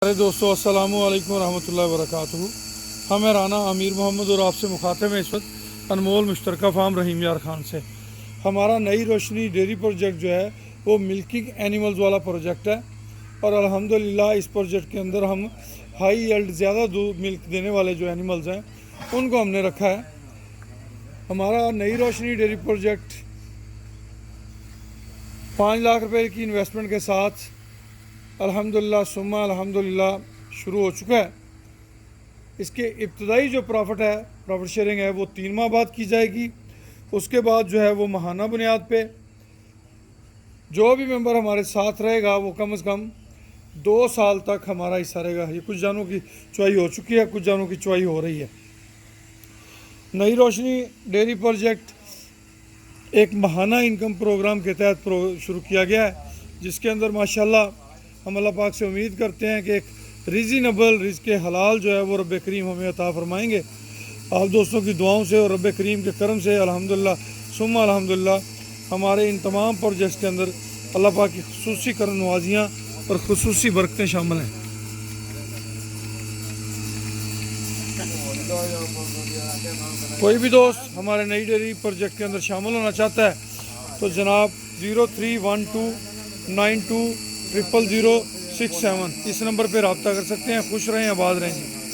अरे दोस्तों, अस्सलामु अलैकुम रहमतुल्लाहि व बरकातुहू। हम हैं राना अमीर मोहम्मद और आपसे मुखातिब हैं इस वक्त अनमोल मुश्तरका फार्म रहीम यार खान से। हमारा नई रोशनी डेयरी प्रोजेक्ट जो है वो मिल्किंग एनिमल्स वाला प्रोजेक्ट है और अल्हम्दुलिल्लाह इस प्रोजेक्ट के अंदर हम हाई यील्ड ज़्यादा दूध मिल्क देने वाले जो एनिमल्स हैं उनको हमने रखा है। हमारा नई रोशनी डेयरी प्रोजेक्ट 5 लाख रुपए की इन्वेस्टमेंट के साथ अल्हम्दुलिल्लाह सुम्मा अल्हम्दुलिल्लाह शुरू हो चुका है। इसके इब्तदाई जो प्रॉफिट शेयरिंग है वो 3 माह बाद की जाएगी। उसके बाद जो है वो माहाना बुनियाद पे जो भी मेंबर हमारे साथ रहेगा वो कम से कम 2 साल तक हमारा हिस्सा रहेगा। ये कुछ जानों की चुवाई हो चुकी है, कुछ जानों की चुवाई हो रही है। नई रोशनी डेयरी प्रोजेक्ट एक माहाना इनकम प्रोग्राम के तहत शुरू किया गया है, जिसके अंदर माशाल्लाह हम अल्लाह पाक से उम्मीद करते हैं कि एक रीज़नेबल रिज़्क़ हलाल जो है वो रब करीम हमें अता फरमाएंगे। आप दोस्तों की दुआओं से और रब करीम के करम से अल्हम्दुलिल्लाह सुम्मा अल्हम्दुलिल्लाह हमारे इन तमाम प्रोजेक्ट्स के अंदर अल्लाह पाक की खुसूसी करम नवाजियाँ और खुसूसी बरकतें शामिल हैं। कोई भी दोस्त हमारे नई डेयरी प्रोजेक्ट के अंदर शामिल होना चाहता है तो जनाब 031292000067 इस नंबर पर रब्ता कर सकते हैं। खुश रहें, आबाद रहें।